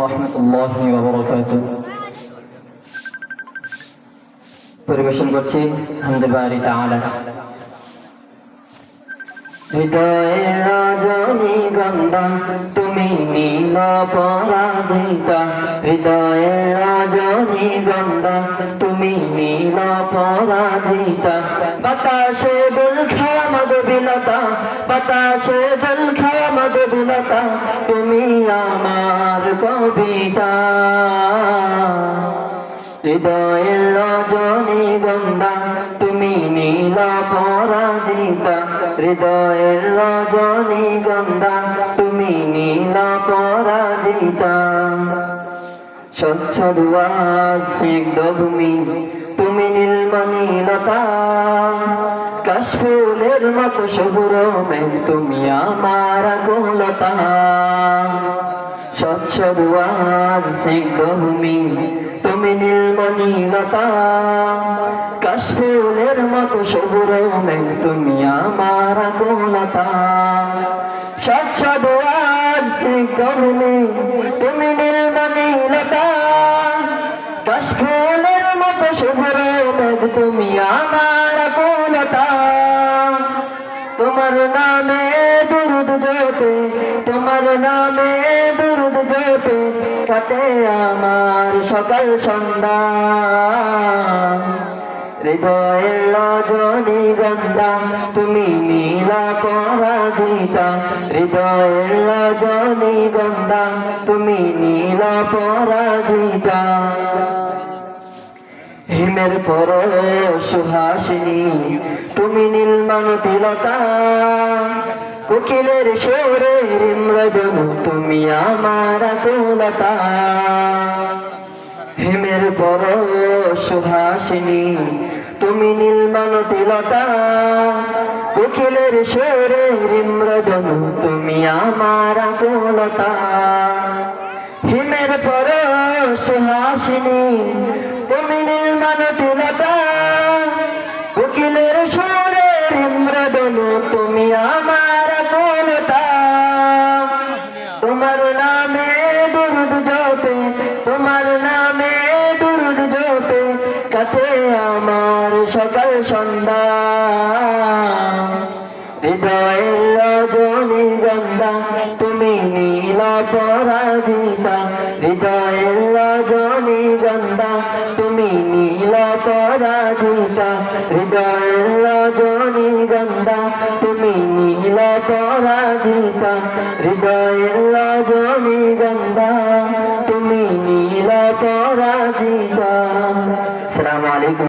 রহমতুল্লাহি ওয়া বারাকাতুহু। পরিবেশন করছি হামদে বারি তাআলা। হৃদয়ের রজনীগন্ধা তুমি নীল পরাজিতা, হৃদয়ের রজনীগন্ধা তুমি নীল পরাজিতা। বাতাসে দুল খায়া মধুবিলতা, বাতাসে দুল খায়া মধুবিলতা, তুমি আমার কবিতা। হৃদয়ের রজনীগন্ধা তুমি নীল পরাজিতা, হৃদয়ের রজনীগন্ধা তুমি নীল পরাজিতা। স্বচ্ছ দুয়ার স্নিগ্ধ ভূমি তুমি নীলমণিলতা, কাশফুলের মতো শুভ্র মেঘ তুমি আমার আকুলতা। স্বচ্ছ দুয়ার স্নিগ্ধ ভূমি তুমি নীলমণিলতা, কাশফুলের মতো শুভ্র মেঘ তুমি আমার আকুলতা। স্বচ্ছ দুয়ার স্নিগ্ধ ভূমি তুমি নীলমণিলতা, কাশফুলের মতো শুভ্র মেঘ তুমি আমার আকুলতা। তোমার নামে দুরুদ জপে, তোমার নামে দুরুদ জপে কাটে আমার সকাল সন্ধ্যা। হৃদয়ের রজনীগন্ধা তুমি নীল পরাজিতা, হৃদয়ের রজনীগন্ধা তুমি নীল পরাজিতা। হিমের পর সুহাসিনী তুমি নীলমালতিলতা, কোকিলের সুরে মৃদু তুমি আমার আকুলতা। হিমের পর সুহাসিনী তুমি নীলমালতিলতা, কোকিলের সুরে মৃদু তুমি আমার আকুলতা। হিমের পর সুহাসিনী তুমি নীলমালতিলতা, কোকিলের সুরে মৃদু তুমি আমার আকুলতা। তোমার নামে দুরুদ জপে, তোমার নামে দুরুদ জপে কাটে আমার সকাল সন্ধ্যা। হৃদয়ের রজনীগন্ধা তুমি নীল পরাজিতা, হৃদয়ের রজনীগন্ধা তুমি নীল পরাজিতা, হৃদয়ের রজনীগন্ধা তুমি নীল পরাজিতা, হৃদয়ের রজনীগন্ধা তুমি নীল পরাজিতা। আসসালামু আলাইকুম।